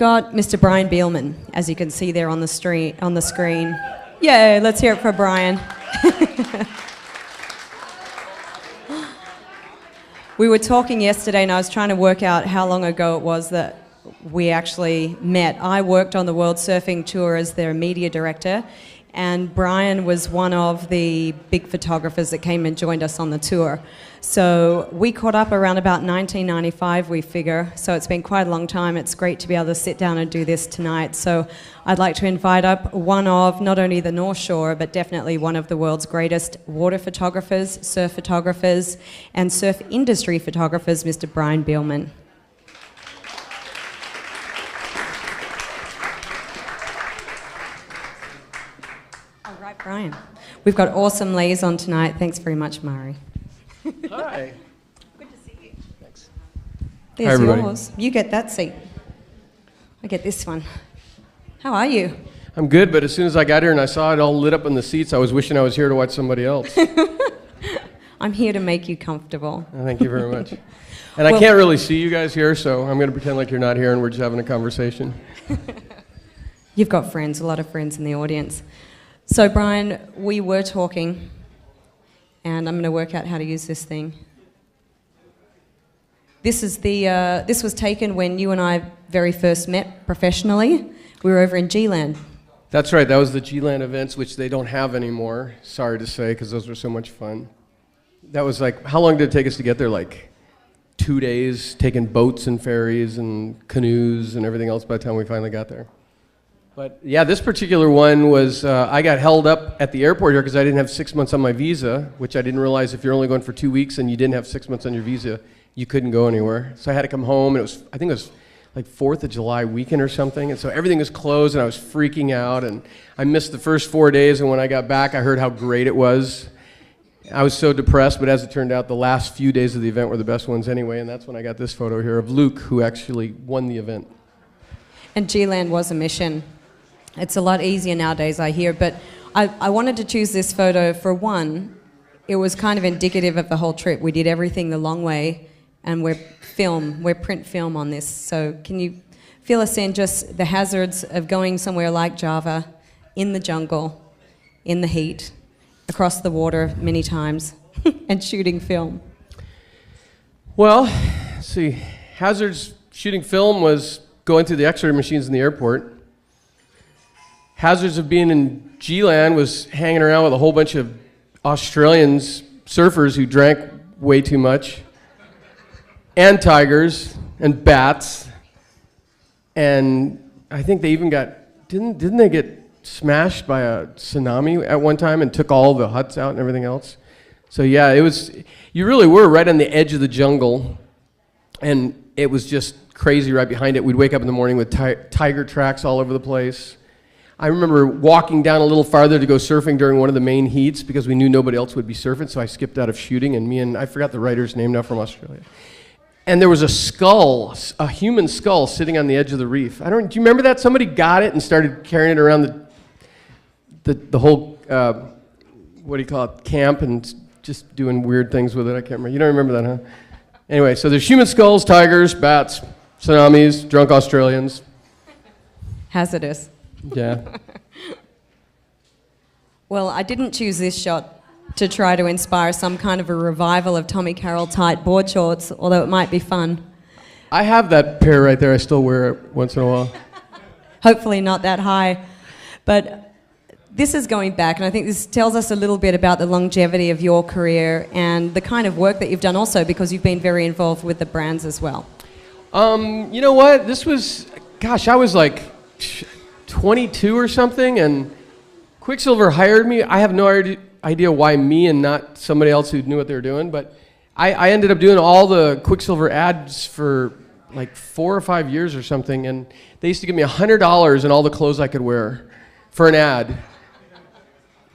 got Mr. Brian Bielmann, as you can see there on the screen. Yay, let's hear it for Brian. We were talking yesterday and I was trying to work out how long ago it was that we actually met. I worked on the World Surfing Tour as their media director, and Brian was one of the big photographers that came and joined us on the tour. So we caught up around about 1995, we figure, so it's been quite a long time. It's great to be able to sit down and do this tonight. So I'd like to invite up one of not only the North Shore, but definitely one of the world's greatest water photographers, and surf industry photographers, Mr. Brian Bielmann. All right, Brian. We've got awesome liaison tonight. Thanks very much, Mari. Hi. Good to see you. Thanks. There's Hi, yours. You get that seat. I get this one. How are you? I'm good, but as soon as I got here and I saw it all lit up in the seats, I was wishing I was here to watch somebody else. I'm here to make you comfortable. Thank you very much. And I can't really see you guys here, so I'm going to pretend like you're not here and we're just having a conversation. You've got friends, a lot of friends in the audience. So, Brian, we were talking, and I'm going to work out how to use this thing. This was taken when you and I very first met professionally. We were over in G-Land. That's right, that was the G-Land events, which they don't have anymore, sorry to say, because those were so much fun. That was like, how long did it take us to get there? Like 2 days, taking boats and ferries and canoes and everything else by the time we finally got there. But yeah, this particular one was, I got held up at the airport here because I didn't have 6 months on my visa, which I didn't realize if you're only going for 2 weeks and you didn't have 6 months on your visa, you couldn't go anywhere. So I had to come home, and it was, I think it was like 4th of July weekend or something, and so everything was closed and I was freaking out, and I missed the first 4 days, and when I got back I heard how great it was. I was so depressed, but as it turned out, the last few days of the event were the best ones anyway, and that's when I got this photo here of Luke, who actually won the event. And G-Land was a mission. It's a lot easier nowadays, I hear, but I wanted to choose this photo for one. It was kind of indicative of the whole trip. We did everything the long way, and we're print film on this. So can you fill us in just the hazards of going somewhere like Java, in the jungle, in the heat, across the water many times, and shooting film? Well, let's see, hazards shooting film was going through the X-ray machines in the airport. Hazards of being in G-Land was hanging around with a whole bunch of Australians, surfers who drank way too much, and tigers, and bats, and I think they even got, didn't they get smashed by a tsunami at one time and took all the huts out and everything else? So yeah, it was, you really were right on the edge of the jungle, and it was just crazy right behind it. We'd wake up in the morning with tiger tracks all over the place. I remember walking down a little farther to go surfing during one of the main heats because we knew nobody else would be surfing, so I skipped out of shooting, and I forgot the writer's name now from Australia. And there was a skull, a human skull, sitting on the edge of the reef. Do you remember that? Somebody got it and started carrying it around the whole, what do you call it, camp, and just doing weird things with it. I can't remember. You don't remember that, huh? Anyway, so there's human skulls, tigers, bats, tsunamis, drunk Australians. Hazardous. Yeah. Well, I didn't choose this shot to try to inspire some kind of a revival of Tommy Carroll tight board shorts, although it might be fun. I have that pair right there. I still wear it once in a while. Hopefully not that high. But this is going back, and I think this tells us a little bit about the longevity of your career and the kind of work that you've done also, because you've been very involved with the brands as well. You know what? This was, gosh, I was like 22 or something, and Quicksilver hired me. I have no idea why me and not somebody else who knew what they were doing, but I ended up doing all the Quicksilver ads for like 4 or 5 years or something, and they used to give me $100 and all the clothes I could wear for an ad.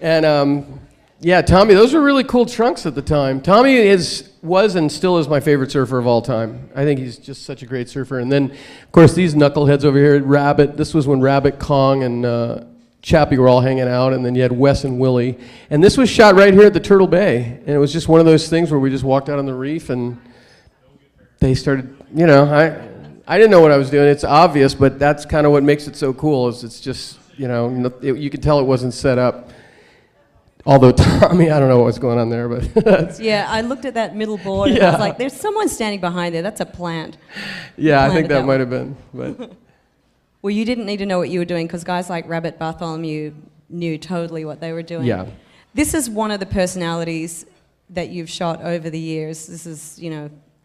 And yeah, Tommy, those were really cool trunks at the time. Tommy was and still is my favorite surfer of all time. I think he's just such a great surfer. And then, of course, these knuckleheads over here, Rabbit. This was when Rabbit, Kong, and Chappie were all hanging out, and then you had Wes and Willie. And this was shot right here at the Turtle Bay. And it was just one of those things where we just walked out on the reef, and they started, you know, I didn't know what I was doing. It's obvious, but that's kind of what makes it so cool. Is it's just you can tell it wasn't set up. Although Tommy, I don't know what's going on there, but yeah, I looked at that middle board and I was like, "There's someone standing behind there. That's a plant." Yeah, I think that might have been. But well, you didn't need to know what you were doing because guys like Rabbit Bartholomew knew totally what they were doing. Yeah. This is one of the personalities that you've shot over the years. This is,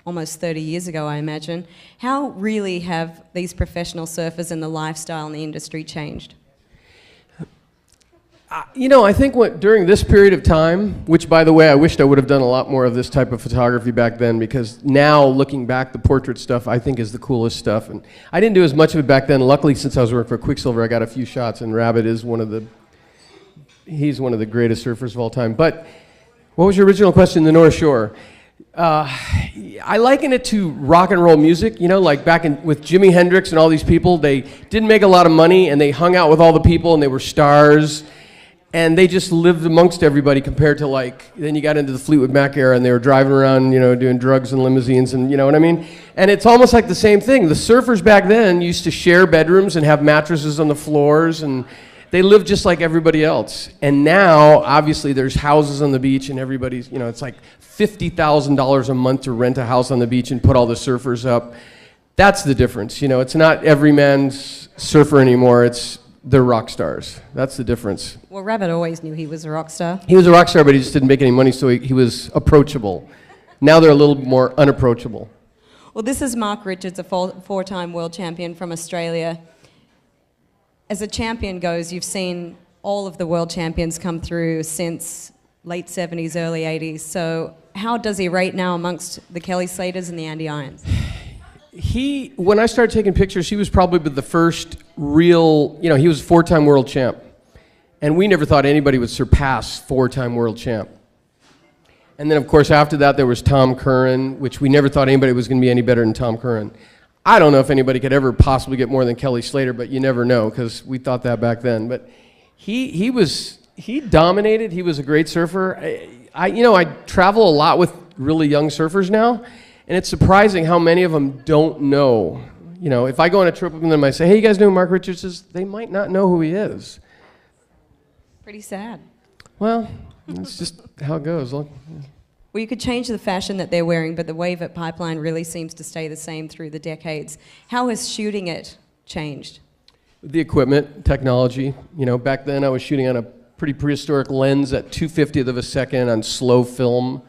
almost 30 years ago, I imagine. How really have these professional surfers and the lifestyle in the industry changed? I think during this period of time, which, by the way, I wished I would have done a lot more of this type of photography back then, because now, looking back, the portrait stuff, I think, is the coolest stuff. And I didn't do as much of it back then. Luckily, since I was working for Quicksilver, I got a few shots, and Rabbit is he's one of the greatest surfers of all time. But what was your original question, the North Shore? I liken it to rock and roll music, like back with Jimi Hendrix and all these people. They didn't make a lot of money, and they hung out with all the people, and they were stars. And they just lived amongst everybody compared to then you got into the Fleetwood Mac era and they were driving around, doing drugs and limousines and you know what I mean? And it's almost like the same thing. The surfers back then used to share bedrooms and have mattresses on the floors and they lived just like everybody else. And now, obviously, there's houses on the beach and everybody's, it's like $50,000 a month to rent a house on the beach and put all the surfers up. That's the difference. It's not every man's surfer anymore. They're rock stars. That's the difference. Well, Rabbit always knew he was a rock star. He was a rock star, but he just didn't make any money, so he was approachable. Now they're a little more unapproachable. Well, this is Mark Richards, a four-time world champion from Australia. As a champion goes, you've seen all of the world champions come through since late 70s, early 80s. So how does he rate now amongst the Kelly Slaters and the Andy Irons? When I started taking pictures, he was probably the first real, he was a four-time world champ. And we never thought anybody would surpass four-time world champ. And then, of course, after that, there was Tom Curran, which we never thought anybody was going to be any better than Tom Curran. I don't know if anybody could ever possibly get more than Kelly Slater, but you never know, because we thought that back then. But he dominated. He was a great surfer. I travel a lot with really young surfers now. And it's surprising how many of them don't know. If I go on a trip with them, I say, "Hey, you guys know who Mark Richards is?" They might not know who he is. Pretty sad. Well, it's just how it goes. Look. Well, you could change the fashion that they're wearing, but the wave at Pipeline really seems to stay the same through the decades. How has shooting it changed? The equipment, technology. Back then I was shooting on a pretty prehistoric lens at 2/50th of a second on slow film.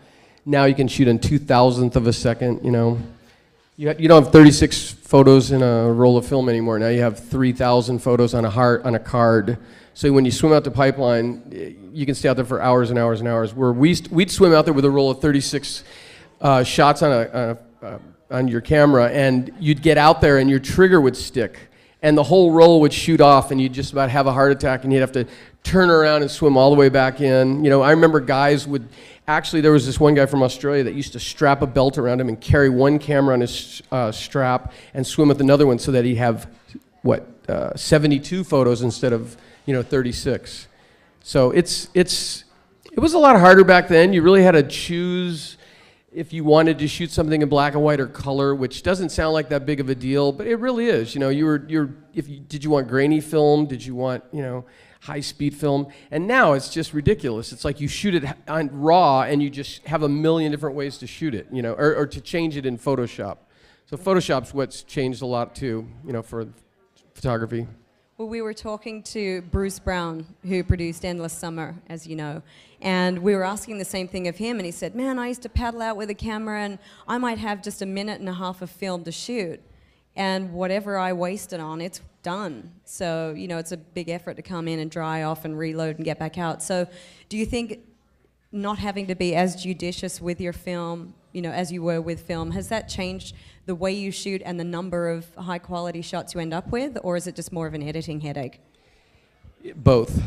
Now you can shoot in 2,000th of a second, You don't have 36 photos in a roll of film anymore. Now you have 3,000 photos on a card. So when you swim out the Pipeline, you can stay out there for hours and hours and hours. Where we'd swim out there with a roll of 36 shots on your camera, and you'd get out there and your trigger would stick. And the whole roll would shoot off, and you'd just about have a heart attack, and you'd have to turn around and swim all the way back in. I remember guys would... Actually, there was this one guy from Australia that used to strap a belt around him and carry one camera on his strap and swim with another one so that he'd have, 72 photos instead of, 36. So it was a lot harder back then. You really had to choose if you wanted to shoot something in black and white or color, which doesn't sound like that big of a deal, but it really is. Did you want grainy film? Did you want, high-speed film? And now it's just ridiculous. It's like you shoot it on RAW and you just have a million different ways to shoot it, or to change it in Photoshop. So Photoshop's what's changed a lot too, for photography. Well, we were talking to Bruce Brown, who produced Endless Summer, as you know, and we were asking the same thing of him, and he said, "Man, I used to paddle out with a camera and I might have just a minute and a half of film to shoot, and whatever I wasted on, it's done." So, it's a big effort to come in and dry off and reload and get back out. So do you think not having to be as judicious with your film, as you were with film, has that changed the way you shoot and the number of high quality shots you end up with, or is it just more of an editing headache? Both.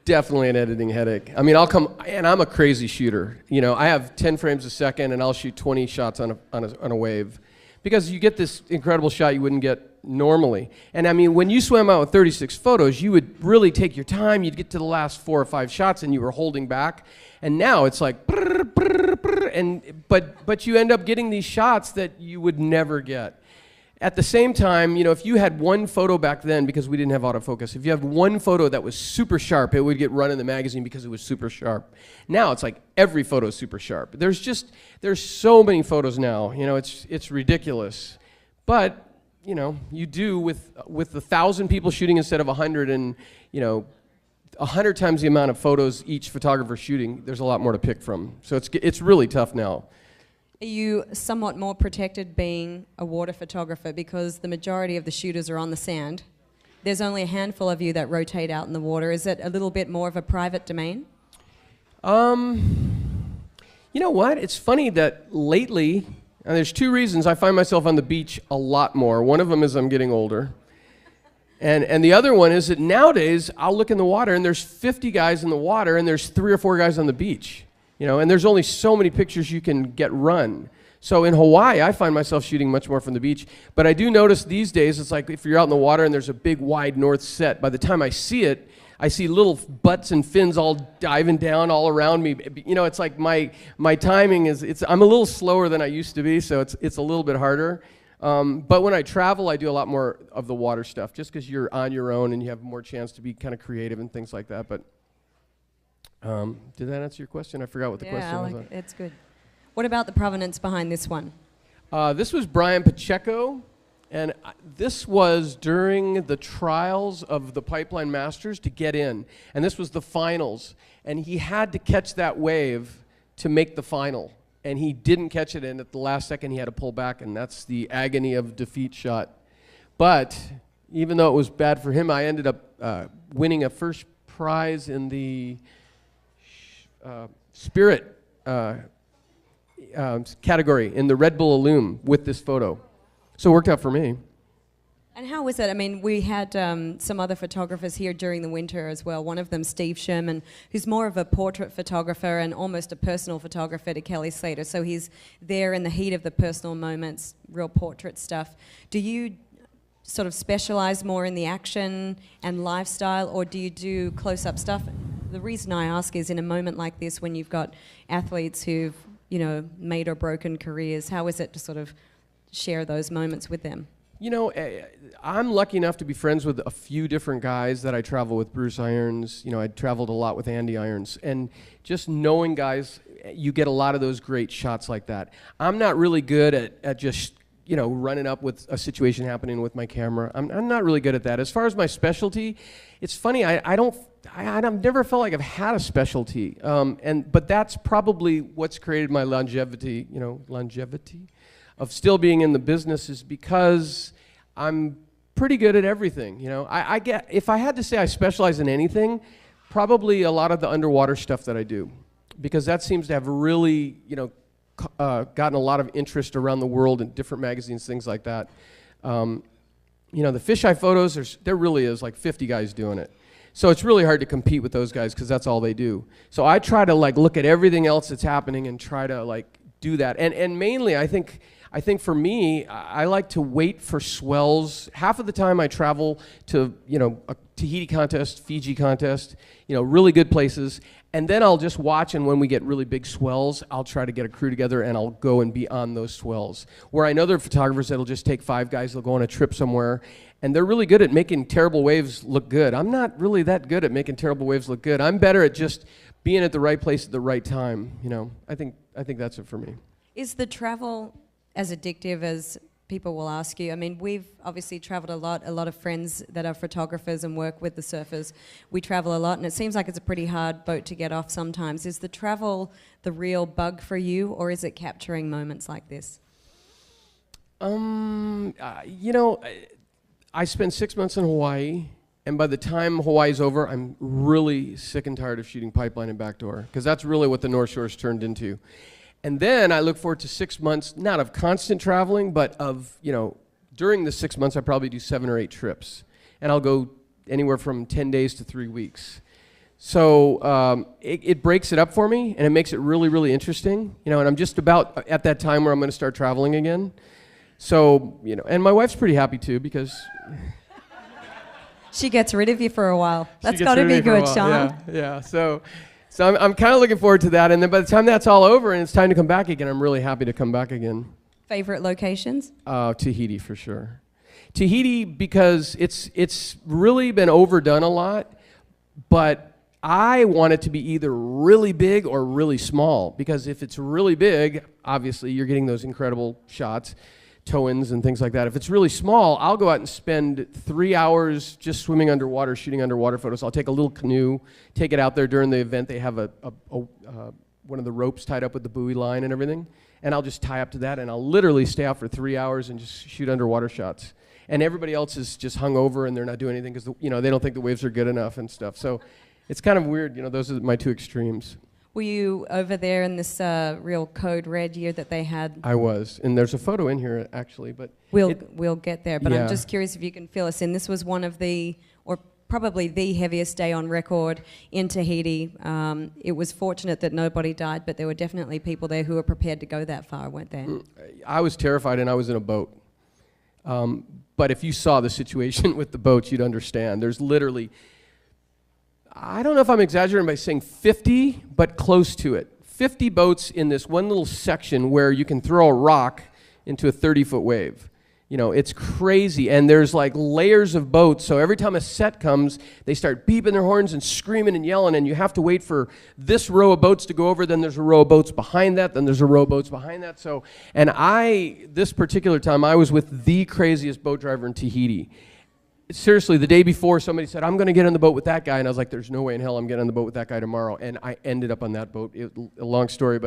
Definitely an editing headache. I mean, I'm a crazy shooter. I have 10 frames a second and I'll shoot 20 shots on a wave. Because you get this incredible shot you wouldn't get normally. And I mean, when you swam out with 36 photos, you would really take your time. You'd get to the last 4 or 5 shots and you were holding back. And now it's like, brr, brr, brr, but you end up getting these shots that you would never get. at the same time, if you had one photo back then, because we didn't have autofocus, if you have one photo that was super sharp, it would get run in the magazine because it was super sharp. Now it's like every photo is super sharp. There's so many photos now, it's ridiculous. But, you do with 1,000 people shooting instead of 100 and, 100 times the amount of photos each photographer shooting, there's a lot more to pick from. So it's really tough now. Are you somewhat more protected being a water photographer because the majority of the shooters are on the sand? There's only a handful of you that rotate out in the water. Is it a little bit more of a private domain? You know what? It's funny that lately, and there's two reasons I find myself on the beach a lot more. One of them is I'm getting older. And the other one is that nowadays I'll look in the water and there's 50 guys in the water and there's 3 or 4 guys on the beach. And there's only so many pictures you can get run. So in Hawaii, I find myself shooting much more from the beach. But I do notice these days, it's like if you're out in the water and there's a big wide north set, by the time I see it, I see little butts and fins all diving down all around me. It's like my timing is, I'm a little slower than I used to be, so it's a little bit harder. But when I travel, I do a lot more of the water stuff, just because you're on your own and you have more chance to be kind of creative and things like that. But did that answer your question? I forgot what the question was. Yeah, it's good. What about the provenance behind this one? This was Brian Pacheco, and this was during the trials of the Pipeline Masters to get in. And this was the finals. And he had to catch that wave to make the final. And he didn't catch it, and at the last second he had to pull back, and that's the agony of defeat shot. But even though it was bad for him, I ended up winning a first prize in the Spirit category in the Red Bull Illume with this photo. So it worked out for me. And how was it? I mean, we had some other photographers here during the winter as well. One of them, Steve Sherman, who's more of a portrait photographer and almost a personal photographer to Kelly Slater. So he's there in the heat of the personal moments, real portrait stuff. Do you sort of specialize more in the action and lifestyle, or do you do close-up stuff? The reason I ask is in a moment like this when you've got athletes who've, made or broken careers, how is it to sort of share those moments with them? I'm lucky enough to be friends with a few different guys that I travel with. Bruce Irons, I traveled a lot with Andy Irons. And just knowing guys, you get a lot of those great shots like that. I'm not really good at just, running up with a situation happening with my camera. I'm not really good at that. As far as my specialty, it's funny, I've never felt like I've had a specialty. But that's probably what's created my longevity, of still being in the business, is because I'm pretty good at everything. If I had to say I specialize in anything, probably a lot of the underwater stuff that I do, because that seems to have really, gotten a lot of interest around the world in different magazines, things like that. The fisheye photos, there really is like 50 guys doing it. So it's really hard to compete with those guys because that's all they do. So I try to look at everything else that's happening and try to do that. And mainly, I think for me, I like to wait for swells. Half of the time I travel to, a Tahiti contest, Fiji contest, really good places. And then I'll just watch, and when we get really big swells, I'll try to get a crew together and I'll go and be on those swells. Where I know there are photographers that'll just take 5 guys, they'll go on a trip somewhere, and they're really good at making terrible waves look good. I'm not really that good at making terrible waves look good. I'm better at just being at the right place at the right time. I think that's it for me. Is the travel as addictive as people will ask you? I mean, we've obviously traveled a lot of friends that are photographers and work with the surfers. We travel a lot, and it seems like it's a pretty hard boat to get off sometimes. Is the travel the real bug for you, or is it capturing moments like this? I spent 6 months in Hawaii, and by the time Hawaii's over, I'm really sick and tired of shooting Pipeline and Backdoor, because that's really what the North Shore's turned into. And then I look forward to 6 months, not of constant traveling, but of, during the 6 months, I probably do 7 or 8 trips. And I'll go anywhere from 10 days to 3 weeks. So it breaks it up for me, and it makes it really, really interesting. And I'm just about at that time where I'm going to start traveling again. So, and my wife's pretty happy too, because she gets rid of you for a while. That's got to be good, Sean. Yeah. So I'm kind of looking forward to that, and then by the time that's all over and it's time to come back again, I'm really happy to come back again. Favorite locations? Tahiti for sure. Tahiti because it's really been overdone a lot, but I want it to be either really big or really small, because if it's really big, obviously you're getting those incredible shots, tow-ins and things like that. If it's really small, I'll go out and spend 3 hours just swimming underwater, shooting underwater photos. I'll take a little canoe, take it out there during the event. They have one of the ropes tied up with the buoy line and everything, and I'll just tie up to that, and I'll literally stay out for 3 hours and just shoot underwater shots. And everybody else is just hung over and they're not doing anything because they don't think the waves are good enough and stuff. So it's kind of weird, those are my two extremes. Were you over there in this real code red year that they had? I was, and there's a photo in here actually, but we'll get there. But yeah. I'm just curious if you can fill us in. This was one of the, or probably the heaviest day on record in Tahiti. It was fortunate that nobody died, but there were definitely people there who were prepared to go that far, weren't there? I was terrified, and I was in a boat. But if you saw the situation with the boats, you'd understand. There's literally, I don't know if I'm exaggerating by saying 50, but close to it. 50 boats in this one little section where you can throw a rock into a 30-foot wave. It's crazy, and there's like layers of boats, so every time a set comes, they start beeping their horns and screaming and yelling, and you have to wait for this row of boats to go over, then there's a row of boats behind that, then there's a row of boats behind that. This particular time, I was with the craziest boat driver in Tahiti. Seriously, the day before, somebody said, I'm going to get on the boat with that guy. And I was like, there's no way in hell I'm getting on the boat with that guy tomorrow. And I ended up on that boat. A long story.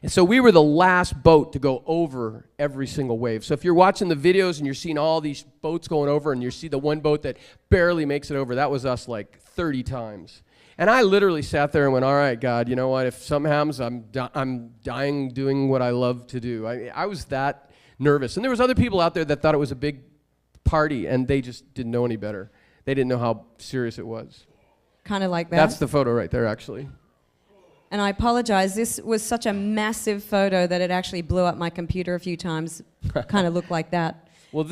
And so we were the last boat to go over every single wave. So if you're watching the videos and you're seeing all these boats going over and you see the one boat that barely makes it over, that was us like 30 times. And I literally sat there and went, all right, God, you know what? If something happens, I'm dying doing what I love to do. I was that nervous. And there was other people out there that thought it was a big party, and they just didn't know any better. They didn't know how serious it was. Kind of like that? That's the photo right there, actually. And I apologize. This was such a massive photo that it actually blew up my computer a few times. Kind of looked like that. Well,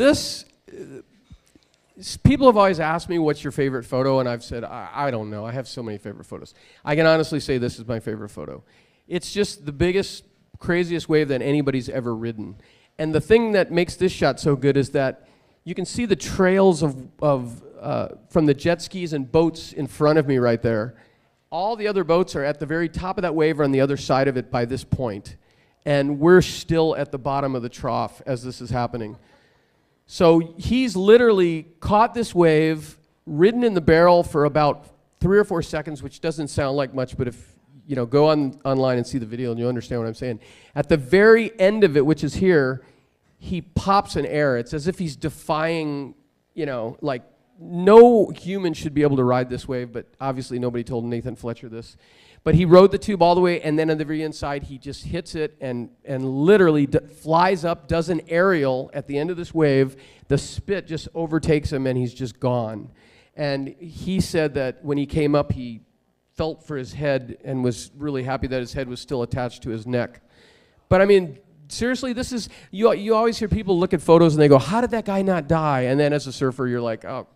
people have always asked me, what's your favorite photo? And I've said, I don't know. I have so many favorite photos. I can honestly say this is my favorite photo. It's just the biggest, craziest wave that anybody's ever ridden. And the thing that makes this shot so good is that you can see the trails from the jet skis and boats in front of me right there. All the other boats are at the very top of that wave or on the other side of it by this point. And we're still at the bottom of the trough as this is happening. So he's literally caught this wave, ridden in the barrel for about 3 or 4 seconds, which doesn't sound like much, but if go online and see the video and you'll understand what I'm saying. At the very end of it, which is here, he pops an air. It's as if he's defying, like no human should be able to ride this wave, but obviously nobody told Nathan Fletcher this. But he rode the tube all the way, and then on the very inside, he just hits it and literally flies up, does an aerial at the end of this wave. The spit just overtakes him, and he's just gone. And he said that when he came up, he felt for his head and was really happy that his head was still attached to his neck. But I mean, seriously, this is, you always hear people look at photos and they go, how did that guy not die? And then as a surfer, you're like, oh,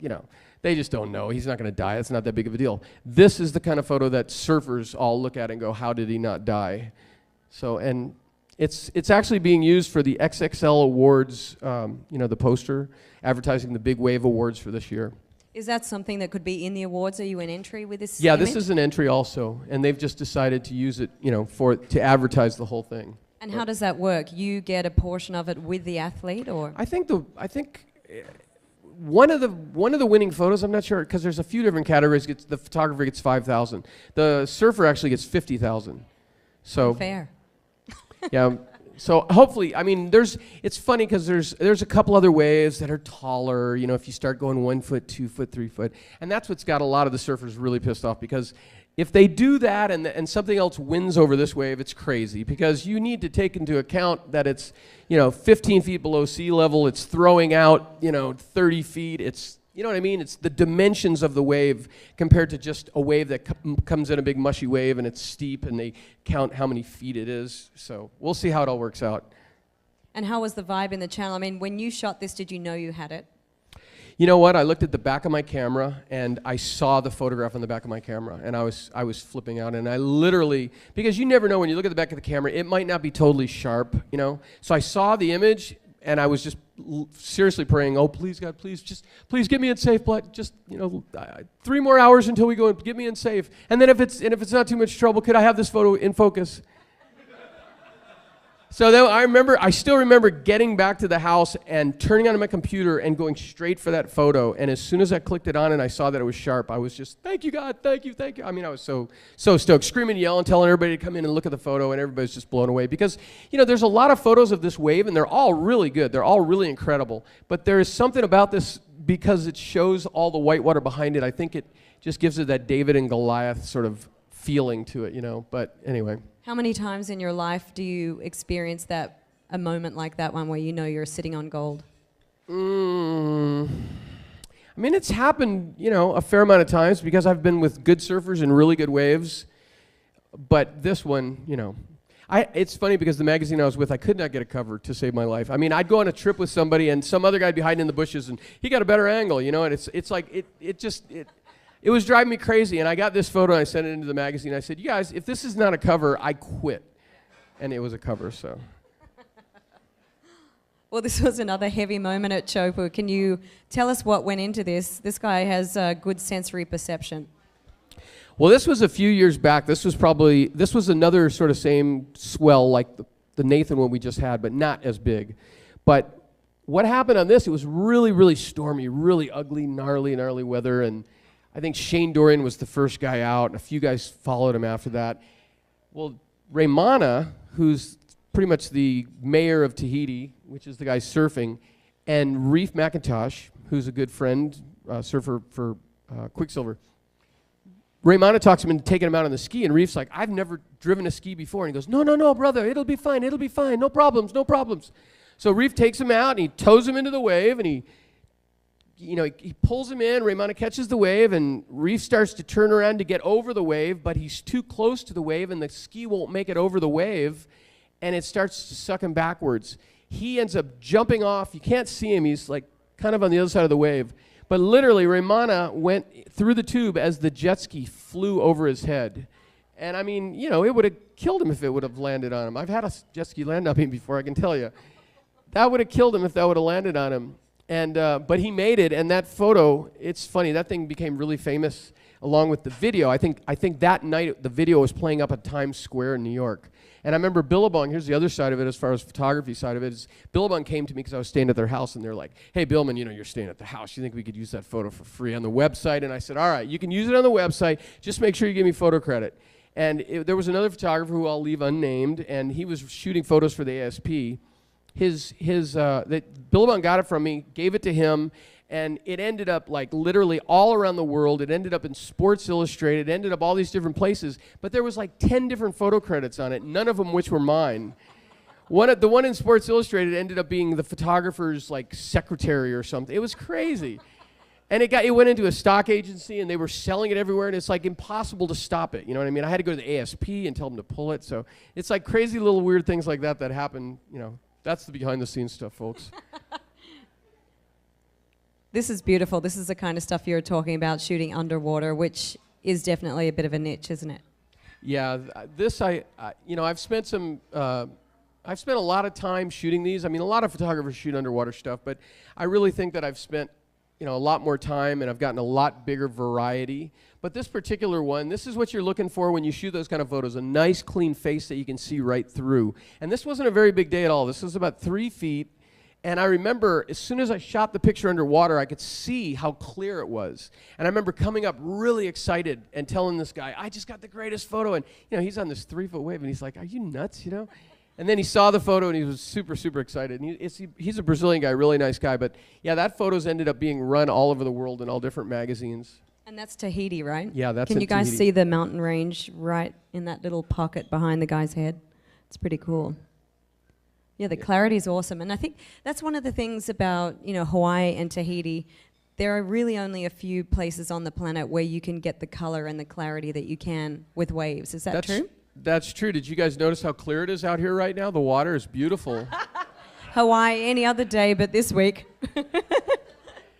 they just don't know. He's not going to die. It's not that big of a deal. This is the kind of photo that surfers all look at and go, how did he not die? So, and it's actually being used for the XXL Awards, the poster, advertising the Big Wave Awards for this year. Is that something that could be in the awards? Are you an entry with this Yeah, image? this is an entry also, and they've just decided to use it, to advertise the whole thing. And how does that work? You get a portion of it with the athlete, or? I think one of the winning photos, I'm not sure, because there's a few different categories. The photographer gets $5,000. The surfer actually gets $50,000. So fair. Yeah. So hopefully, I mean, it's funny because there's a couple other waves that are taller. If you start going 1 foot, 2 foot, 3 foot, and that's what's got a lot of the surfers really pissed off, because if they do that and something else wins over this wave, it's crazy, because you need to take into account that it's 15 feet below sea level. It's throwing out 30 feet. It's what I mean. It's the dimensions of the wave compared to just a wave that comes in a big mushy wave and it's steep and they count how many feet it is. So we'll see how it all works out. And how was the vibe in the channel? I mean, when you shot this, did you know you had it? You know what? I looked at the back of my camera, and I saw the photograph on the back of my camera, and I was flipping out, and I literally, because you never know when you look at the back of the camera, it might not be totally sharp, you know? So I saw the image, and I was just seriously praying, oh, please, God, please get me in safe, just, 3 more hours until we go and get me in safe. And then if it's not too much trouble, could I have this photo in focus? So then I still remember getting back to the house and turning on my computer and going straight for that photo. And as soon as I clicked it on and I saw that it was sharp, I was just, thank you, God, thank you. I mean, I was so stoked, screaming, yelling, telling everybody to come in and look at the photo, and everybody's just blown away. Because, there's a lot of photos of this wave, and they're all really good. They're all really incredible. But there is something about this, because it shows all the whitewater behind it. I think it just gives it that David and Goliath sort of feeling to it, But anyway. How many times in your life do you experience a moment like that one where you're sitting on gold? I mean, it's happened, a fair amount of times because I've been with good surfers and really good waves. But this one, it's funny because the magazine I was with, I could not get a cover to save my life. I mean, I'd go on a trip with somebody and some other guy'd be hiding in the bushes and he got a better angle, and it's like it was driving me crazy, and I got this photo and I sent it into the magazine. I said, you guys, if this is not a cover, I quit. And it was a cover, so. Well, this was another heavy moment at Chopu. Can you tell us what went into this? This guy has good sensory perception. Well, this was a few years back. This was another sort of same swell like the Nathan one we just had, but not as big. But what happened on this, it was really, really stormy, really ugly, gnarly weather, and I think Shane Dorian was the first guy out, and a few guys followed him after that. Well, Raymana, who's pretty much the mayor of Tahiti, which is the guy surfing, and Reef McIntosh, who's a good friend, surfer for Quicksilver. Raymana talks him into taking him out on the ski, and Reef's like, I've never driven a ski before. And he goes, no, brother, it'll be fine, no problems. So Reef takes him out, and he tows him into the wave, and he pulls him in, Raymana catches the wave, and Reef starts to turn around to get over the wave, but he's too close to the wave, and the ski won't make it over the wave, and it starts to suck him backwards. He ends up jumping off. You can't see him. He's like kind of on the other side of the wave. But literally, Raymana went through the tube as the jet ski flew over his head. And I mean, it would have killed him if it would have landed on him. I've had a jet ski land on me before, I can tell you. That would have killed him if that would have landed on him. And but he made it, and that photo, it's funny, that thing became really famous along with the video. I think that night the video was playing up at Times Square in New York. And I remember Billabong, here's the other side of it as far as photography side of it, is Billabong came to me because I was staying at their house, and they're like, hey, Bielmann, you're staying at the house. You think we could use that photo for free on the website? And I said, all right, you can use it on the website. Just make sure you give me photo credit. And there was another photographer who I'll leave unnamed, and he was shooting photos for the ASP. Billabong got it from me, gave it to him, and it ended up like literally all around the world. It ended up in Sports Illustrated, it ended up all these different places, but there was like 10 different photo credits on it, none of them which were mine. The one in Sports Illustrated ended up being the photographer's like secretary or something. It was crazy. And it went into a stock agency, and they were selling it everywhere, and it's like impossible to stop it. You know what I mean? I had to go to the ASP and tell them to pull it. So it's like crazy little weird things like that happen, That's the behind-the-scenes stuff, folks. This is beautiful. This is the kind of stuff you're talking about, shooting underwater, which is definitely a bit of a niche, isn't it? Yeah, I've spent a lot of time shooting these. I mean, a lot of photographers shoot underwater stuff, but I really think that I've spent, a lot more time, and I've gotten a lot bigger variety. But this particular one, this is what you're looking for when you shoot those kind of photos, a nice clean face that you can see right through. And this wasn't a very big day at all. This was about 3 feet. And I remember as soon as I shot the picture underwater, I could see how clear it was. And I remember coming up really excited and telling this guy, I just got the greatest photo. And, he's on this 3-foot wave, and he's like, are you nuts, And then he saw the photo, and he was super, super excited. And he's a Brazilian guy, really nice guy. But, yeah, that photo's ended up being run all over the world in all different magazines. And that's Tahiti, right? Yeah, that's Can you guys Tahiti. see the mountain range right in that little pocket behind the guy's head? It's pretty cool. Yeah, the clarity is awesome. And I think that's one of the things about, Hawaii and Tahiti. There are really only a few places on the planet where you can get the color and the clarity that you can with waves. Is that true? That's true. Did you guys notice how clear it is out here right now? The water is beautiful. Hawaii any other day but this week.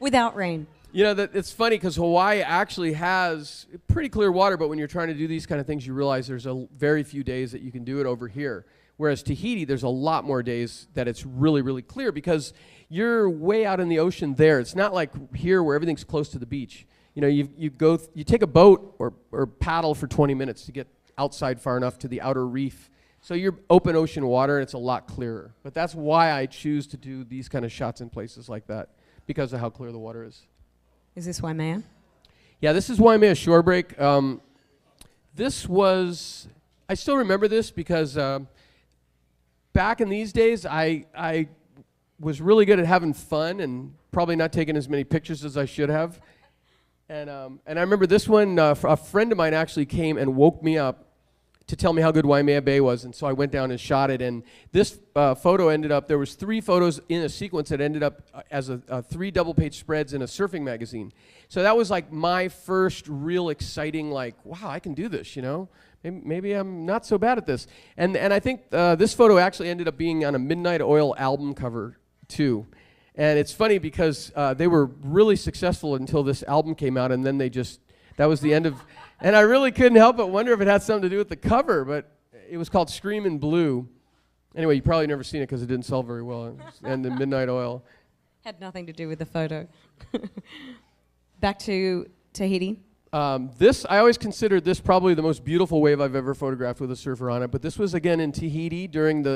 Without rain. You know, that it's funny because Hawaii actually has pretty clear water, but when you're trying to do these kind of things, you realize there's a very few days that you can do it over here. Whereas Tahiti, there's a lot more days that it's really, really clear because you're way out in the ocean there. It's not like here where everything's close to the beach. You know, you take a boat or paddle for 20 minutes to get outside far enough to the outer reef. So you're open ocean water and it's a lot clearer. But that's why I choose to do these kind of shots in places like that, because of how clear the water is. Is this Waimea? Yeah, this is Waimea Shore Break. This was, I still remember this because back in these days, I was really good at having fun and probably not taking as many pictures as I should have. And I remember this one, a friend of mine actually came and woke me up to tell me how good Waimea Bay was, and so I went down and shot it. And this photo ended up, there was 3 photos in a sequence that ended up as 3 double-page spreads in a surfing magazine. So that was like my first real exciting, like, wow, I can do this, you know? Maybe I'm not so bad at this. And I think this photo actually ended up being on a Midnight Oil album cover, too. And it's funny because they were really successful until this album came out, and then they just, that was the end of, and I really couldn't help but wonder if it had something to do with the cover, but it was called Screamin' Blue. Anyway, you probably never seen it because it didn't sell very well, and the Midnight Oil. Had nothing to do with the photo. Back to Tahiti. This, I always considered this probably the most beautiful wave I've ever photographed with a surfer on it, but this was again in Tahiti during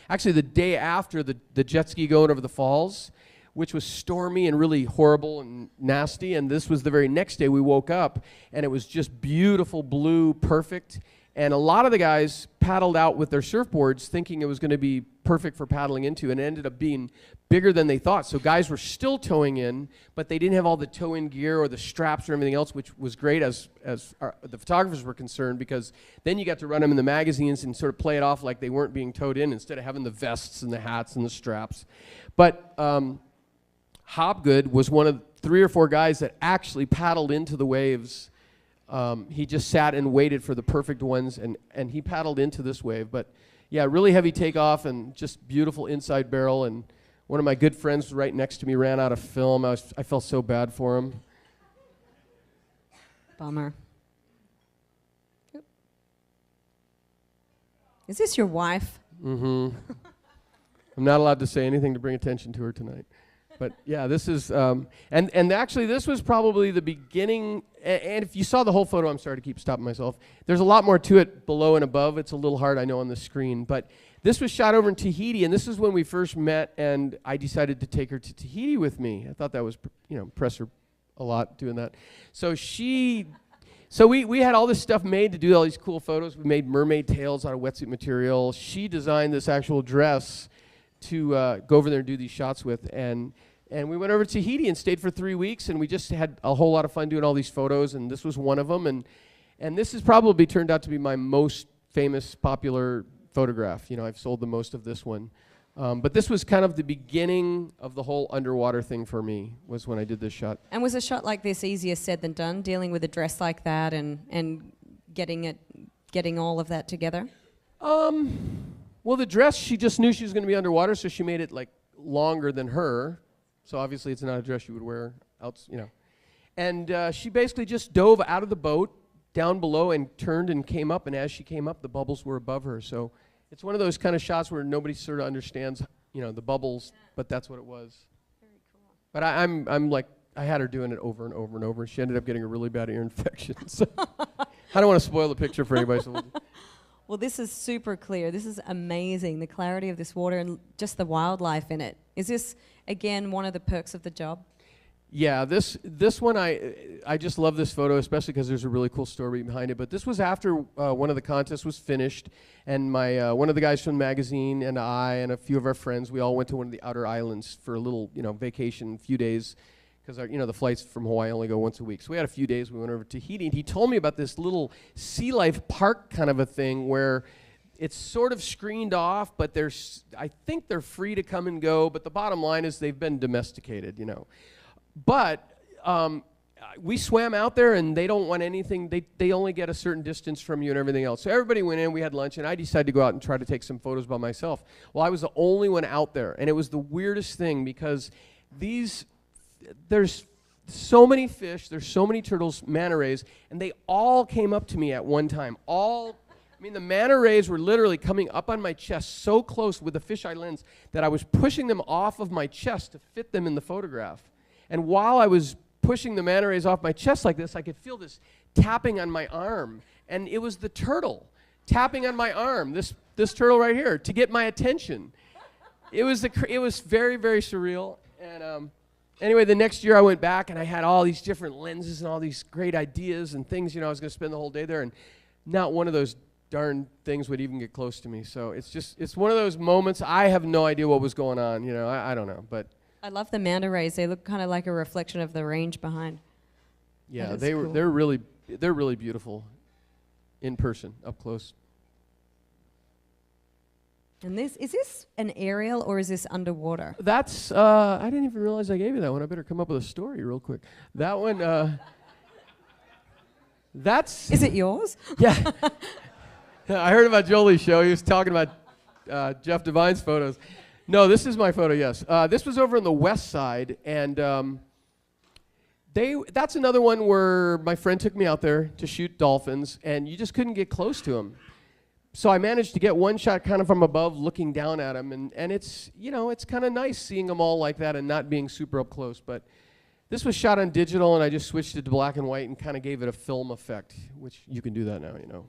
actually the day after the jet ski going over the falls, which was stormy and really horrible and nasty, and this was the very next day we woke up, and it was just beautiful blue, perfect, and a lot of the guys paddled out with their surfboards thinking it was going to be perfect for paddling into, and it ended up being bigger than they thought. So guys were still towing in, but they didn't have all the tow-in gear or the straps or everything else, which was great as the photographers were concerned, because then you got to run them in the magazines and sort of play it off like they weren't being towed in instead of having the vests and the hats and the straps. But Hobgood was one of 3 or 4 guys that actually paddled into the waves. He just sat and waited for the perfect ones, and he paddled into this wave. But yeah, really heavy takeoff and just beautiful inside barrel. And one of my good friends right next to me ran out of film. I felt so bad for him. Bummer. Is this your wife? Mm-hmm. I'm not allowed to say anything to bring attention to her tonight. But yeah, this is, and actually this was probably the beginning, and if you saw the whole photo, I'm sorry to keep stopping myself, there's a lot more to it below and above. It's a little hard, I know, on the screen, but this was shot over in Tahiti, and this is when we first met, and I decided to take her to Tahiti with me. I thought that was, you know, impress her a lot doing that. So we had all this stuff made to do all these cool photos. We made mermaid tails out of wetsuit material. She designed this actual dress to go over there and do these shots with, and we went over to Tahiti and stayed for 3 weeks, and we just had a whole lot of fun doing all these photos, and this was one of them, and this has probably turned out to be my most famous, popular photograph. You know, I've sold the most of this one, but this was kind of the beginning of the whole underwater thing for me, was when I did this shot. And was a shot like this easier said than done, dealing with a dress like that and getting all of that together? Well, the dress, she just knew she was going to be underwater, so she made it like longer than her. So obviously it's not a dress you would wear out, you know. And she basically just dove out of the boat down below and turned and came up, and as she came up, the bubbles were above her. So it's one of those kind of shots where nobody sort of understands, you know, the bubbles, but that's what it was. Very cool. But I'm like, I had her doing it over and over and over, and she ended up getting a really bad ear infection. So I don't want to spoil the picture for anybody. So well, this is super clear. This is amazing, the clarity of this water and just the wildlife in it. Is this, again, one of the perks of the job? Yeah, this one, I just love this photo, especially because there's a really cool story behind it. But this was after one of the contests was finished, and my one of the guys from the magazine and I and a few of our friends, we all went to one of the outer islands for a little, you know, vacation, a few days, because the flights from Hawaii only go once a week. So we had a few days. We went over to Tahiti, and he told me about this little sea life park kind of a thing where it's sort of screened off, but I think they're free to come and go. But the bottom line is they've been domesticated, you know. But we swam out there, and they don't want anything. They only get a certain distance from you and everything else. So everybody went in. We had lunch, and I decided to go out and try to take some photos by myself. Well, I was the only one out there, and it was the weirdest thing because there's so many fish, there's so many turtles, manta rays, and they all came up to me at one time. The manta rays were literally coming up on my chest so close with the fisheye lens that I was pushing them off of my chest to fit them in the photograph. And while I was pushing the manta rays off my chest like this, I could feel this tapping on my arm. And it was the turtle tapping on my arm, this turtle right here, to get my attention. It was very, very surreal. And anyway, the next year I went back and I had all these different lenses and all these great ideas and things. I was going to spend the whole day there, and not one of those darn things would even get close to me. So it's one of those moments. I have no idea what was going on. I don't know, but I love the manta rays. They look kind of like a reflection of the range behind. Yeah, they're really beautiful in person, up close. And is this an aerial or is this underwater? That's I didn't even realize I gave you that one. I better come up with a story real quick. That one that's Is it yours? Yeah. I heard about Jolie's show. He was talking about Jeff Devine's photos. No, this is my photo, yes. This was over on the west side, and that's another one where my friend took me out there to shoot dolphins, and you just couldn't get close to them. So I managed to get one shot kind of from above looking down at them, and it's, it's kind of nice seeing them all like that and not being super up close. But this was shot on digital, and I just switched it to black and white and kind of gave it a film effect, which you can do that now,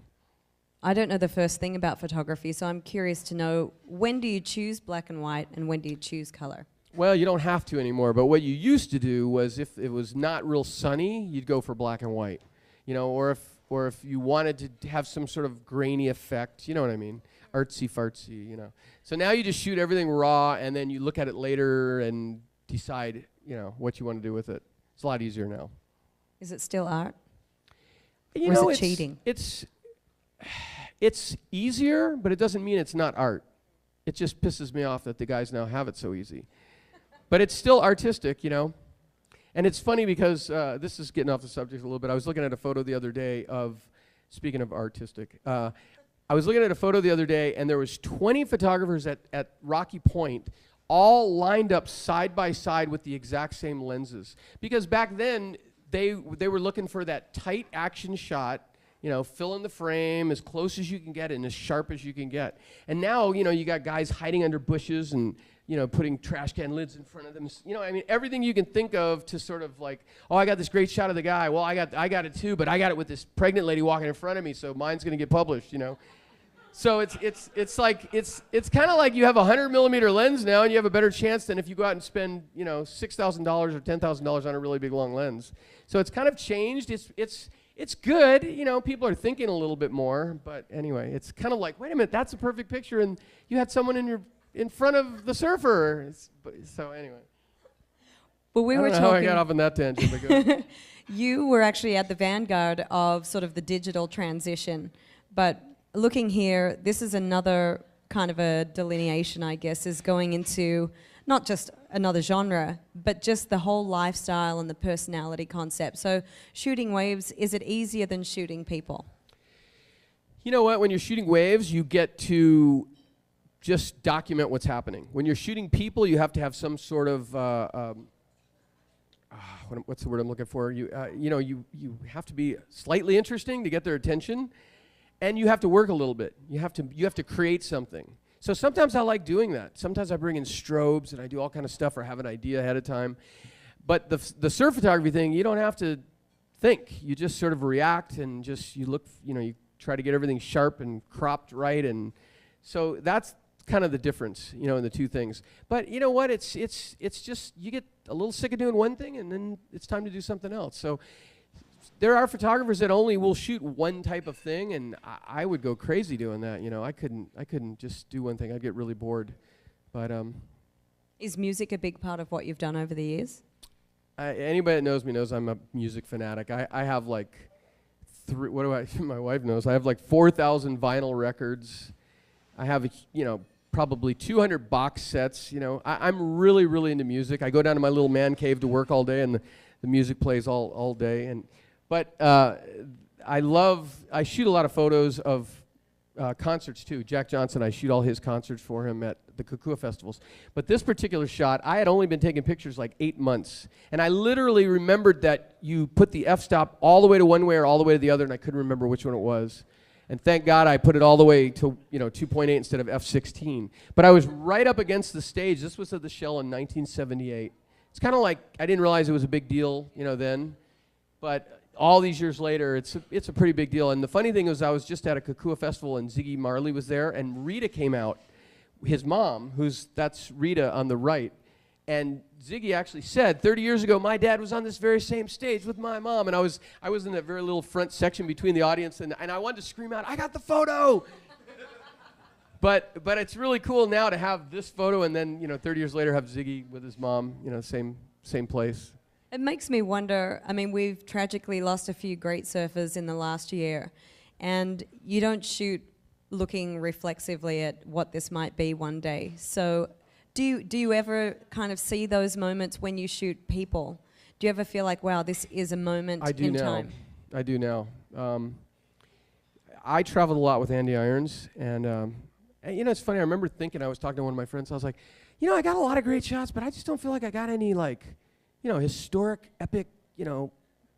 I don't know the first thing about photography, so I'm curious to know, when do you choose black and white and when do you choose color? Well, you don't have to anymore, but what you used to do was if it was not real sunny, you'd go for black and white, or if you wanted to have some sort of grainy effect, you know what I mean, artsy-fartsy, So now you just shoot everything raw, and then you look at it later and decide, what you want to do with it. It's a lot easier now. Is it still art? Or is it cheating? It's easier, but it doesn't mean it's not art. It just pisses me off that the guys now have it so easy. But it's still artistic, And it's funny because this is getting off the subject a little bit. I was looking at a photo the other day speaking of artistic, I was looking at a photo the other day, and there was 20 photographers at Rocky Point, all lined up side by side with the exact same lenses. Because back then, they were looking for that tight action shot, fill in the frame as close as you can get and as sharp as you can get. And now, you got guys hiding under bushes and, putting trash can lids in front of them. Everything you can think of to sort of like, oh, I got this great shot of the guy. Well, I got it too, but I got it with this pregnant lady walking in front of me, so mine's going to get published, So it's kind of like you have a 100mm lens now, and you have a better chance than if you go out and spend, $6,000 or $10,000 on a really big long lens. So it's kind of changed. It's good, people are thinking a little bit more, but anyway, it's kind of like, wait a minute, that's a perfect picture, and you had someone in front of the surfer. So anyway. Well, we were talking. How I got off on that tangent. But go. You were actually at the vanguard of sort of the digital transition, but looking here, this is another kind of a delineation, I guess, is going into not just another genre, but just the whole lifestyle and the personality concept. So shooting waves, is it easier than shooting people? You know what? When you're shooting waves, you get to just document what's happening. When you're shooting people, you have to have some sort of, what's the word I'm looking for? You have to be slightly interesting to get their attention, and you have to work a little bit. You have to create something. So sometimes I like doing that. Sometimes I bring in strobes and I do all kind of stuff or have an idea ahead of time. But the surf photography thing, you don't have to think. You just sort of react and just you look, you try to get everything sharp and cropped right. And so that's kind of the difference, in the two things. But you know what? It's just you get a little sick of doing one thing and then it's time to do something else. So there are photographers that only will shoot one type of thing, and I would go crazy doing that. I couldn't just do one thing. I'd get really bored. But is music a big part of what you've done over the years? Anybody that knows me knows I'm a music fanatic. I have like my wife knows. I have like 4,000 vinyl records. I have probably 200 box sets. I'm really, really into music. I go down to my little man cave to work all day, and the music plays all day. But I shoot a lot of photos of concerts too. Jack Johnson, I shoot all his concerts for him at the Kukua festivals. But this particular shot, I had only been taking pictures like 8 months. And I literally remembered that you put the f-stop all the way to one way or all the way to the other, and I couldn't remember which one it was. And thank God I put it all the way to 2.8 instead of f16. But I was right up against the stage. This was at the Shell in 1978. It's kind of like I didn't realize it was a big deal, then. But all these years later, it's a pretty big deal. And the funny thing was I was just at a Kukua festival, and Ziggy Marley was there, and Rita came out, his mom, that's Rita on the right. And Ziggy actually said, 30 years ago, my dad was on this very same stage with my mom. And I was in that very little front section between the audience, and I wanted to scream out, I got the photo! but it's really cool now to have this photo, and then, 30 years later, have Ziggy with his mom, same place. It makes me wonder, we've tragically lost a few great surfers in the last year, and you don't shoot looking reflexively at what this might be one day. So do you ever kind of see those moments when you shoot people? Do you ever feel like, wow, this is a moment in time? I do now. I traveled a lot with Andy Irons, and it's funny, I remember thinking, I was talking to one of my friends, I was like, I got a lot of great shots, but I just don't feel like I got any, historic, epic,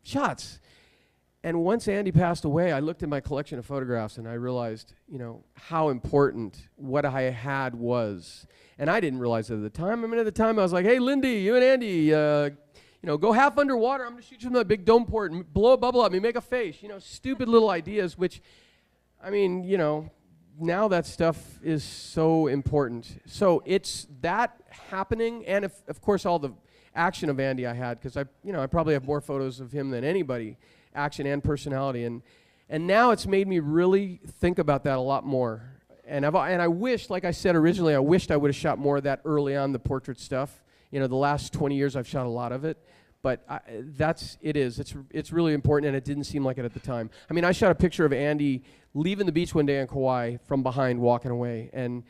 shots. And once Andy passed away, I looked at my collection of photographs and I realized, how important what I had was. And I didn't realize it at the time. At the time I was like, hey, Lindy, you and Andy, go half underwater. I'm going to shoot you from that big dome port and blow a bubble at me, make a face. Stupid little ideas, which, now that stuff is so important. So it's that happening, and of course all the action of Andy I had, because I probably have more photos of him than anybody, action and personality, and now it's made me really think about that a lot more. And I wish, like I said originally, I wished I would have shot more of that early on, the portrait stuff. The last 20 years I've shot a lot of it, but it's really important, and it didn't seem like it at the time. I shot a picture of Andy leaving the beach one day on Kauai from behind, walking away, and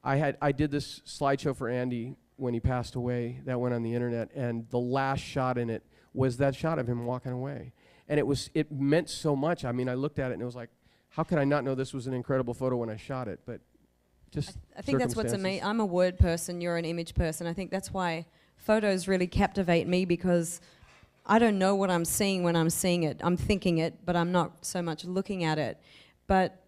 I did this slideshow for Andy when he passed away that went on the internet, and the last shot in it was that shot of him walking away. And it meant so much. I looked at it and it was like, how could I not know this was an incredible photo when I shot it? But just I think that's what's amazing. I'm a word person, you're an image person. I think that's why photos really captivate me, because I don't know what I'm seeing when I'm seeing it. I'm thinking it, but I'm not so much looking at it. But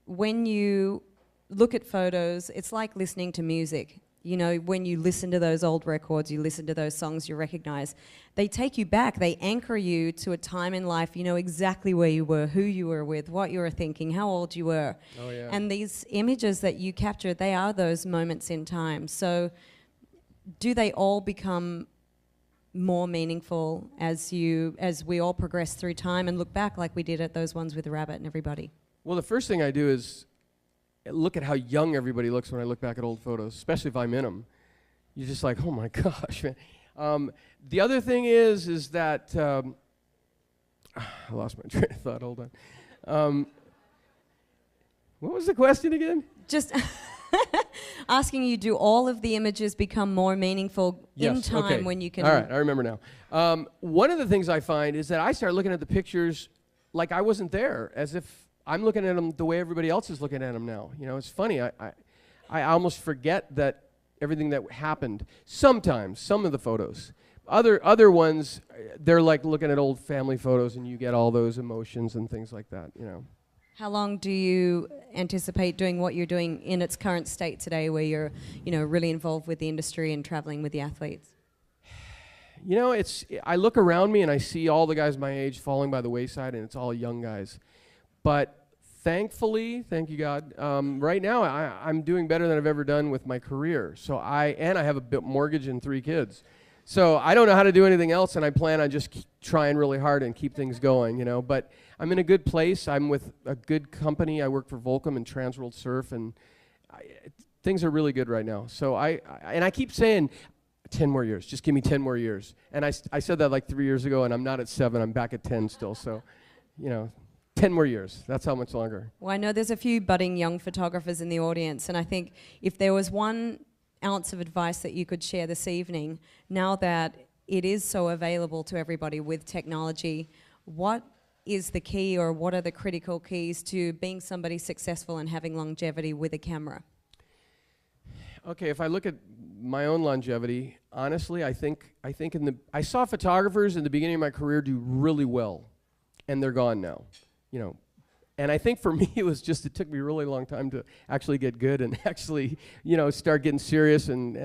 when you look at photos, it's like listening to music. When you listen to those old records, you listen to those songs you recognize, they take you back, they anchor you to a time in life. You know exactly where you were, who you were with, what you were thinking, how old you were. Oh, yeah. And these images that you capture, they are those moments in time. So do they all become more meaningful as we all progress through time and look back like we did at those ones with the rabbit and everybody? Well, the first thing I do is look at how young everybody looks when I look back at old photos, especially if I'm in them. You're just like, oh my gosh, man. The other thing is that I lost my train of thought. Hold on. What was the question again? Just asking you, do all of the images become more meaningful in time when you can? All right, I remember now. One of the things I find is that I start looking at the pictures like I wasn't there, as if I'm looking at them the way everybody else is looking at them now. It's funny. I almost forget that everything that happened. Sometimes, some of the photos. Other ones, they're like looking at old family photos, and you get all those emotions and things like that. How long do you anticipate doing what you're doing in its current state today, where you're, really involved with the industry and traveling with the athletes? I look around me and I see all the guys my age falling by the wayside, and it's all young guys. But thankfully, thank you God, right now I'm doing better than I've ever done with my career. So I have a mortgage and 3 kids. So I don't know how to do anything else, and I plan on just trying really hard and keep things going, But I'm in a good place. I'm with a good company. I work for Volcom and Transworld Surf, and things are really good right now. So I keep saying 10 more years. Just give me 10 more years. And I said that like 3 years ago, and I'm not at 7. I'm back at 10 still. So, 10 more years. That's how much longer. Well, I know there's a few budding young photographers in the audience, and I think if there was 1 ounce of advice that you could share this evening, now that it is so available to everybody with technology, what is the key, or what are the critical keys to being somebody successful and having longevity with a camera? Okay, if I look at my own longevity, honestly, I think I saw photographers in the beginning of my career do really well, and they're gone now, you know. And I think for me, it took me a really long time to actually get good and actually, you know, start getting serious and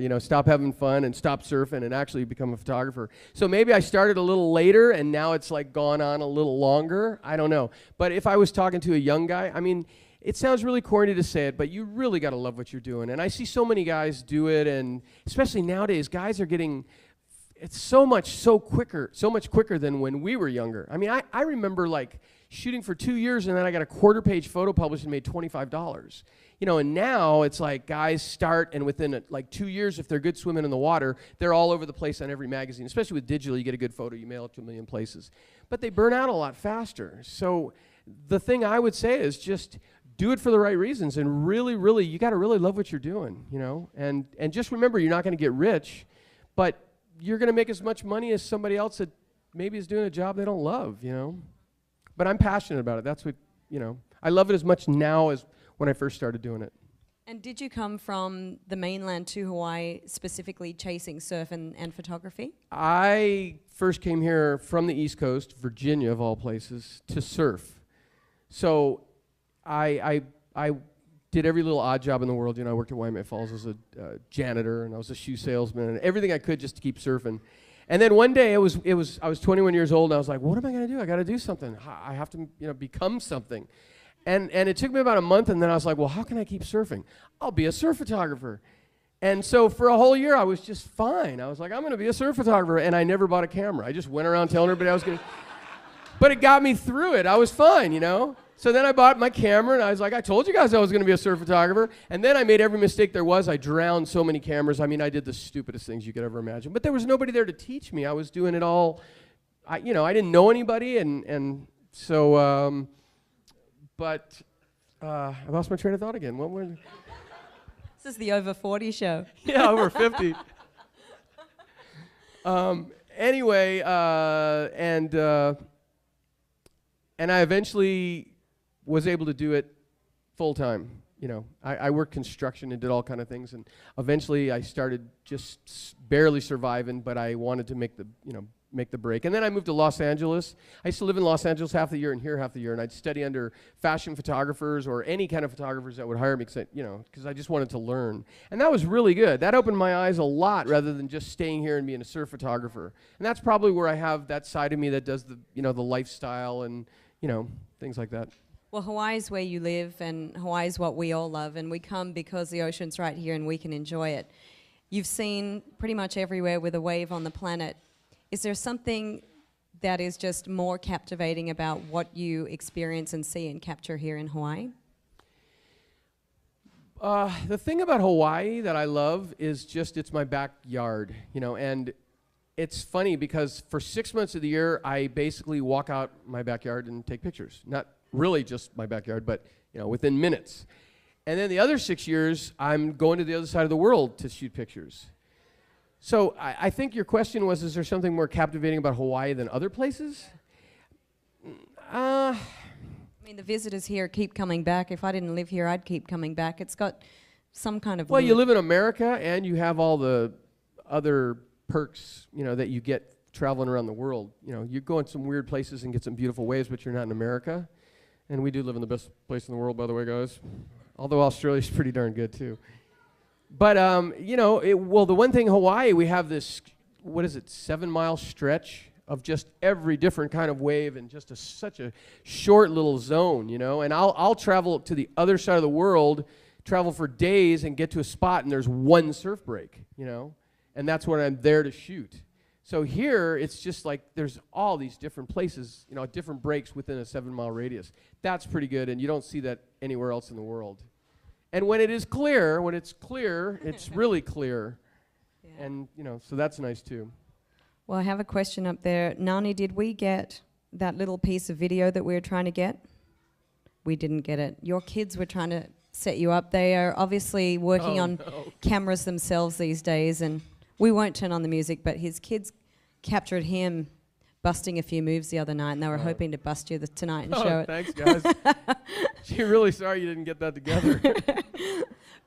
you know, stop having fun and stop surfing and actually become a photographer. So maybe I started a little later and now it's like gone on a little longer. I don't know. But if I was talking to a young guy, I mean, it sounds really corny to say it, but you really got to love what you're doing. And I see so many guys do it, and especially nowadays, guys are getting, it's so much quicker than when we were younger. I mean, I remember like shooting for 2 years and then I got a quarter-page photo published and made $25. You know, and now it's like guys start, and within like 2 years, if they're good swimming in the water, they're all over the place on every magazine. Especially with digital, you get a good photo, you mail it to a million places. But they burn out a lot faster. So the thing I would say is just do it for the right reasons, and really, really, you got to really love what you're doing, you know? And just remember, you're not going to get rich, but you're going to make as much money as somebody else that maybe is doing a job they don't love, you know? But I'm passionate about it. That's what, you know, I love it as much now as when I first started doing it. And did you come from the mainland to Hawaii specifically chasing surf and photography? I first came here from the East Coast, Virginia of all places, to surf. So I did every little odd job in the world. You know, I worked at Waimea Falls as a janitor, and I was a shoe salesman, and everything I could just to keep surfing. And then one day I was 21 years old, and I was like, what am I going to do? I got to do something. I have to, you know, become something. And it took me about a month, and then I was like, well, how can I keep surfing? I'll be a surf photographer. And so for a whole year, I was just fine. I was like, I'm going to be a surf photographer, and I never bought a camera. I just went around telling everybody I was going to. But it got me through it. I was fine, you know. So then I bought my camera, and I was like, I told you guys I was going to be a surf photographer. And then I made every mistake there was. I drowned so many cameras. I mean, I did the stupidest things you could ever imagine. But there was nobody there to teach me. I was doing it all. I didn't know anybody, and so. But I lost my train of thought again. What were? This is the Over 40 show. Yeah, over 50. Anyway, and I eventually was able to do it full time. You know, I worked construction and did all kind of things, and eventually I started just barely surviving, but I wanted to make the break. And then I moved to Los Angeles. I used to live in Los Angeles half the year and here half the year, and I'd study under fashion photographers or any kind of photographers that would hire me, because I just wanted to learn. And that was really good. That opened my eyes a lot rather than just staying here and being a surf photographer. And that's probably where I have that side of me that does the lifestyle and, things like that. Well, Hawaii's where you live, and Hawaii's what we all love, and we come because the ocean's right here and we can enjoy it. You've seen pretty much everywhere with a wave on the planet. Is there something that is just more captivating about what you experience and see and capture here in Hawaii? The thing about Hawaii that I love is just it's my backyard, and it's funny because for 6 months of the year, I basically walk out my backyard and take pictures. Not really just my backyard, but within minutes. And then the other 6 years, I'm going to the other side of the world to shoot pictures. So I think your question was, is there something more captivating about Hawaii than other places? I mean, the visitors here keep coming back. If I didn't live here, I'd keep coming back. It's got some kind of... Well, you live in America, and you have all the other perks, that you get traveling around the world. You go in some weird places and get some beautiful waves, but you're not in America. And we do live in the best place in the world, by the way, guys. Although Australia's pretty darn good, too. But, the one thing in Hawaii, we have this, 7-mile stretch of just every different kind of wave in just such a short little zone, And I'll travel to the other side of the world, travel for days and get to a spot and there's one surf break, And that's when I'm there to shoot. So here, it's just like there's all these different places, different breaks within a 7-mile radius. That's pretty good, and you don't see that anywhere else in the world. And when it's clear, it's really clear. Yeah. And, so that's nice too. Well, I have a question up there. Nani, did we get that little piece of video that we were trying to get? We didn't get it. Your kids were trying to set you up. They are obviously working on cameras themselves these days, and we won't turn on the music, but his kids captured him busting a few moves the other night, and they were hoping to bust you tonight and show it. Thanks, guys. Gee, really sorry you didn't get that together.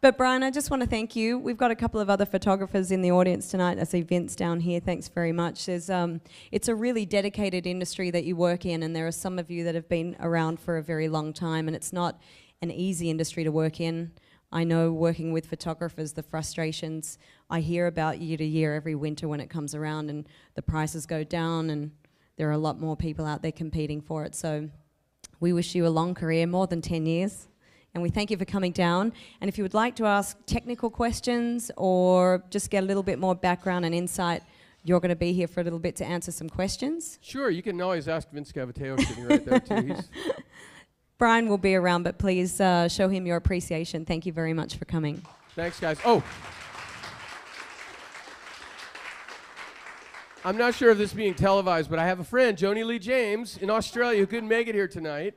But Brian, I just want to thank you. We've got a couple of other photographers in the audience tonight. I see Vince down here. Thanks very much. It's a really dedicated industry that you work in, and there are some of you that have been around for a very long time, and it's not an easy industry to work in. I know working with photographers, the frustrations I hear about year to year every winter when it comes around, and the prices go down, and there are a lot more people out there competing for it. So we wish you a long career, more than 10 years. And we thank you for coming down. And if you would like to ask technical questions or just get a little bit more background and insight, you're going to be here for a little bit to answer some questions. Sure, you can always ask Vince Gavateo sitting right there too. Brian will be around, but please show him your appreciation. Thank you very much for coming. Thanks, guys. Oh, I'm not sure if this is being televised, but I have a friend, Joni Lee James, in Australia who couldn't make it here tonight.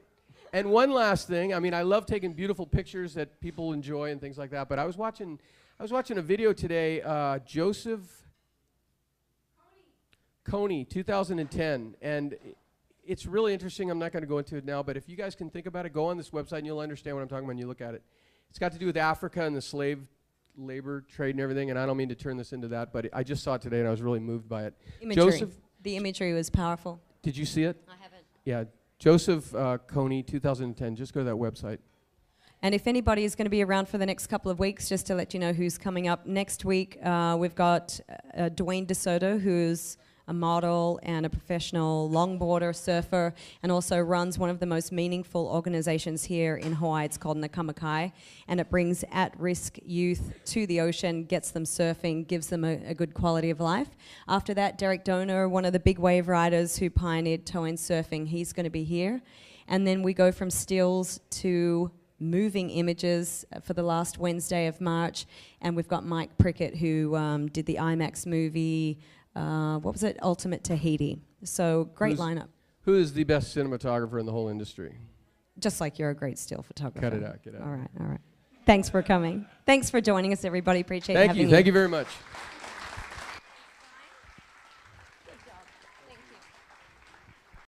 And one last thing, I mean, I love taking beautiful pictures that people enjoy and things like that, but I was watching a video today, Joseph Kony, 2010, and it's really interesting. I'm not going to go into it now, but if you guys can think about it, go on this website and you'll understand what I'm talking about when you look at it. It's got to do with Africa and the slave labor trade and everything, and I don't mean to turn this into that, but I just saw it today and I was really moved by it. The imagery was powerful. Did you see it? I haven't. Yeah. Joseph Kony, 2010. Just go to that website. And if anybody is going to be around for the next couple of weeks, just to let you know who's coming up. Next week, we've got Dwayne DeSoto, who's a model and a professional longboarder, surfer, and also runs one of the most meaningful organizations here in Hawaii. It's called Nakamakai, and it brings at-risk youth to the ocean, gets them surfing, gives them a good quality of life. After that, Derek Doner, one of the big wave riders who pioneered tow-in surfing, he's going to be here. And then we go from stills to moving images for the last Wednesday of March, and we've got Mike Prickett, who did the IMAX movie, what was it? Ultimate Tahiti. So great lineup. Who is the best cinematographer in the whole industry? Just like you're a great still photographer. Cut it out, get out. All right. Thanks for coming. Thanks for joining us, everybody. Appreciate having you. Thank you very much.